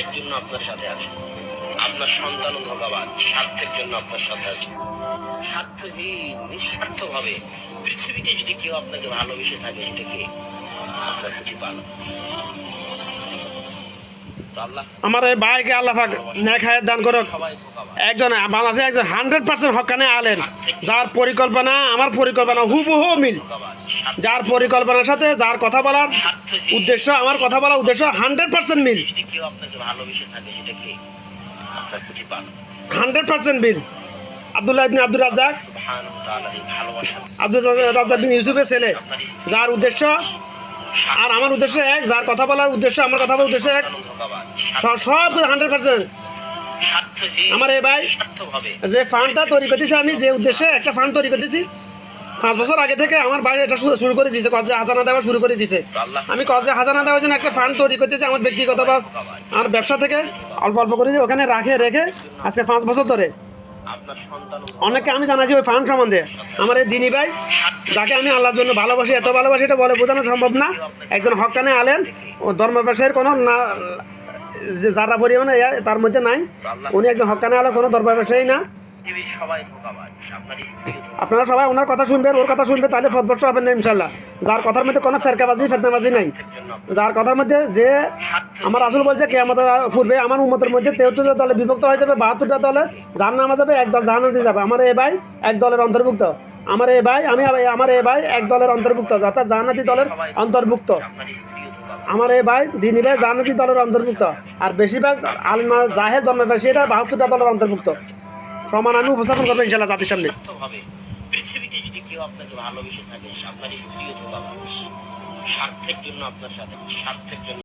স্বার্থের জন্য আপনার সাথে আছে। আপনার সন্তানও ধোঁকাবাজ, স্বার্থের জন্য আপনার সাথে আছে। স্বার্থহীন নিঃস্বার্থ ভাবে পৃথিবীতে যদি কেউ আপনাকে ভালোবেসে থাকে, সেটা কে? আপনার প্রতিপালক। আমার এই ভাইকে আল্লাহ পাক নেক হায়াত দান করুক। একজন বাংলাদেশে একজন 100% হক্কানে আলেম, যার পরিকল্পনা আমার পরিকল্পনা হুবহু মিল, যার পরিকল্পনার সাথে যার কথা বলার উদ্দেশ্য আমার কথা বলার উদ্দেশ্য 100% মিল। যদি কেউ আপনাকে ভালোবেসে থাকে, সেটা কে? আপনার প্রতিপালক। 100% মিল। আব্দুল্লাহ ইবনে আব্দুর রাজ্জাক, সুবহানাহু ওয়া তাআলার এই ভালোবাসা, আব্দুল রাজ্জাক বিন ইউসুফের ছেলে, যার উদ্দেশ্য আর আমার উদ্দেশ্য এক, যার কথা বলার উদ্দেশ্য আমার কথা বলার উদ্দেশ্য এক, সব 100%। আমার এই ভাই যে ফান্ডটা তৈরি করতেছি, আমি যে উদ্দেশ্যে একটা ফান্ড তৈরি করতেছি 5 বছর আগে থেকে আমার ভাই এটা শুরু করে দিয়েছে, কজে হাজানা দেওয়া শুরু করে দিয়েছে। আমি কজে হাজানা দেওয়ার জন্য একটা ফান্ড তৈরি করতেছি আমার ব্যক্তিগত বা আমার ব্যবসা থেকে অল্প অল্প করে দিয়ে ওখানে রেখে আজকে 5 বছর ধরে অনেককে আমি জানাচ্ছি ওই ফান্ড সম্বন্ধে। আমার এই দিনী ভাই, যাকে আমি আল্লাহর জন্য ভালোবাসি, এত ভালোবাসি এটা বলে বোঝানো সম্ভব না। একজন হক্কানে আলেম, ও ধর্ম ব্যবসায়ের কোনো না যে যারা পরিমাণে তার মধ্যে নাই, উনি একজন হক্কানে আলেম, কোনো ধর্ম ব্যবসায়ী না। আপনারা সবাই ওনার কথা শুনবেন, ওর কথা শুনবেন, তাহলে ফতবর্ষ হবেন না ইনশাল্লাহ। যার কথার মধ্যে কোনো ফেরকাবাজি ফেতনাবাজি নাই, যার কথার মধ্যে যে আমার রাসূল বলছে কিয়ামতের পূর্বে আমার উম্মতের মধ্যে 73টা দলে বিভক্ত হয়ে যাবে, 72টা দলে জাহান্নামে যাবে, এক দল জান্নাতে যাবে। আমার এই ভাই এক দলের অন্তর্ভুক্ত। আমার এই ভাই এক দলের অন্তর্ভুক্ত, অর্থাৎ জান্নাতি দলের অন্তর্ভুক্ত। আমার এই ভাই দিনী ভাই জান্নাতি দলের অন্তর্ভুক্ত। আর বেশিরভাগ আলমা জাহেদ ধর্মব্যাসী এটা 72টা দলের অন্তর্ভুক্ত। সমান আমি উপস্থাপন করবো ইনশাল্লাহ জাতির সামনে। পৃথিবীতে যদি কেউ আপনাকে ভালোবেসে থাকে, আপনার স্ত্রীও ধোঁকাবাজ, স্বার্থের জন্য আপনার সাথে, স্বার্থের জন্য